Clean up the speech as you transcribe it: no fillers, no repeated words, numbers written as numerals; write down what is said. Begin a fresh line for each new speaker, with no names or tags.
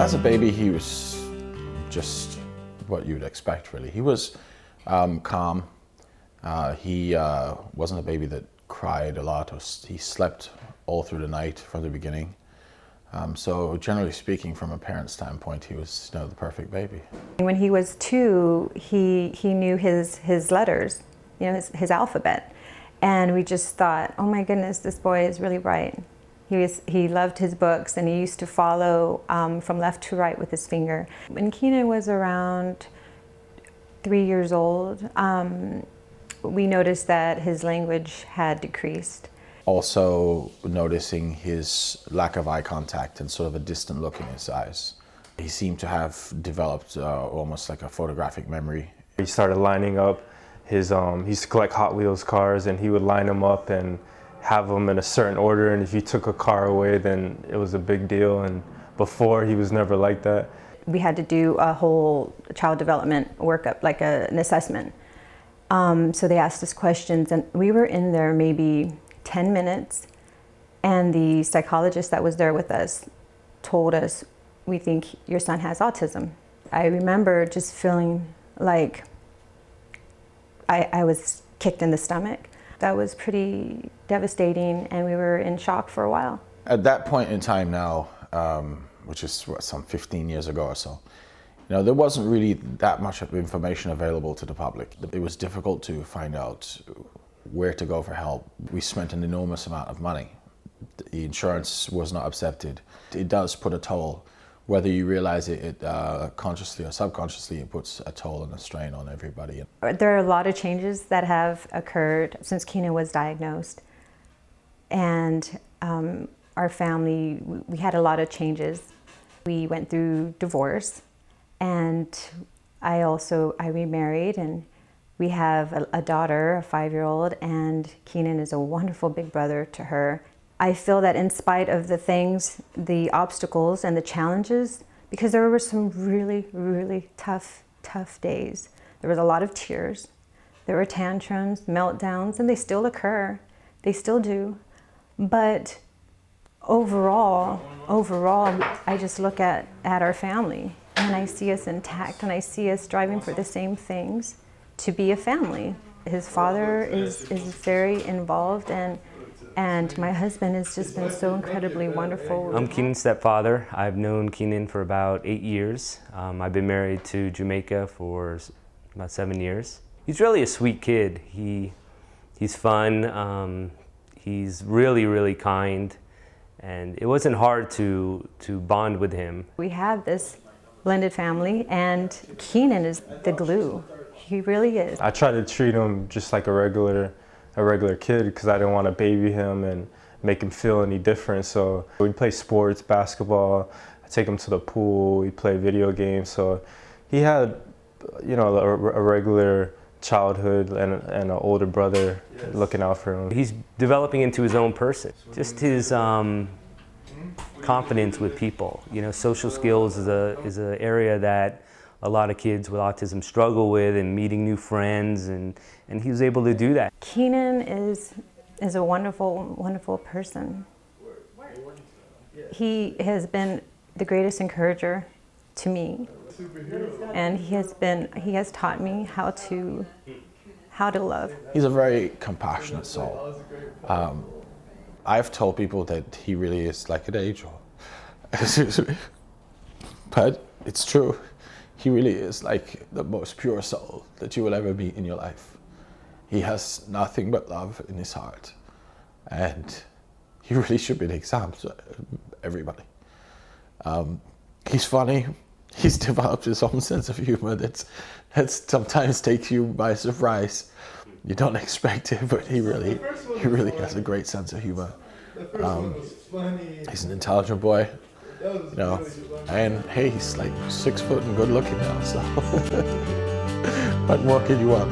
As a baby, he was just what you'd expect, really. He was calm. He wasn't a baby that cried a lot. He slept all through the night from the beginning. So generally speaking, from a parent's standpoint, he was the perfect baby.
When he was 2, he knew his letters, his alphabet. And we just thought, oh my goodness, this boy is really bright. He loved his books, and he used to follow from left to right with his finger. When Keenan was around 3 years old, we noticed that his language had decreased.
Also noticing his lack of eye contact and sort of a distant look in his eyes. He seemed to have developed almost like a photographic memory.
He started lining up he used to collect Hot Wheels cars, and he would line them up and have them in a certain order, and if you took a car away, then it was a big deal, and before he was never like that.
We had to do a whole child development workup, like an assessment. So they asked us questions, and we were in there maybe 10 minutes, and the psychologist that was there with us told us, we think your son has autism. I remember just feeling like I was kicked in the stomach. That was pretty devastating, and we were in shock for a while.
At that point in time now, which is some 15 years ago or so, there wasn't really that much of information available to the public. It was difficult to find out where to go for help. We spent an enormous amount of money. The insurance was not accepted. It does put a toll. Whether you realize it consciously or subconsciously, it puts a toll and a strain on everybody.
There are a lot of changes that have occurred since Keenan was diagnosed. And our family, we had a lot of changes. We went through divorce, and I remarried, and we have a daughter, a 5-year-old, and Keenan is a wonderful big brother to her. I feel that in spite of the things, the obstacles and the challenges, because there were some really, really tough days. There was a lot of tears. There were tantrums, meltdowns, and they still occur. They still do. But overall, I just look at our family, and I see us intact, and I see us striving for the same things, to be a family. His father is very involved, and my husband has just been so incredibly wonderful.
I'm Keenan's stepfather. I've known Keenan for about 8 years. I've been married to Jamaica for about 7 years. He's really a sweet kid. He's fun. He's really, really kind. And it wasn't hard to bond with him.
We have this blended family, and Keenan is the glue. He really is.
I try to treat him just like a regular kid, because I didn't want to baby him and make him feel any different. So we play sports, basketball, I take him to the pool, we play video games. So he had, a regular childhood and an older brother looking out for him.
He's developing into his own person. Just his confidence with people. Social skills is an area that a lot of kids with autism struggle with, and meeting new friends, and he was able to do that.
Keenan is a wonderful, wonderful person. He has been the greatest encourager to me, and he has taught me how to love.
He's a very compassionate soul. I've told people that he really is like an angel. But it's true. He really is like the most pure soul that you will ever meet in your life. He has nothing but love in his heart. And he really should be an example to everybody. He's funny. He's developed his own sense of humor that sometimes takes you by surprise. You don't expect it, but he really has a great sense of humor. He's an intelligent boy. And hey, he's like 6 foot and good looking now, so what more can you want?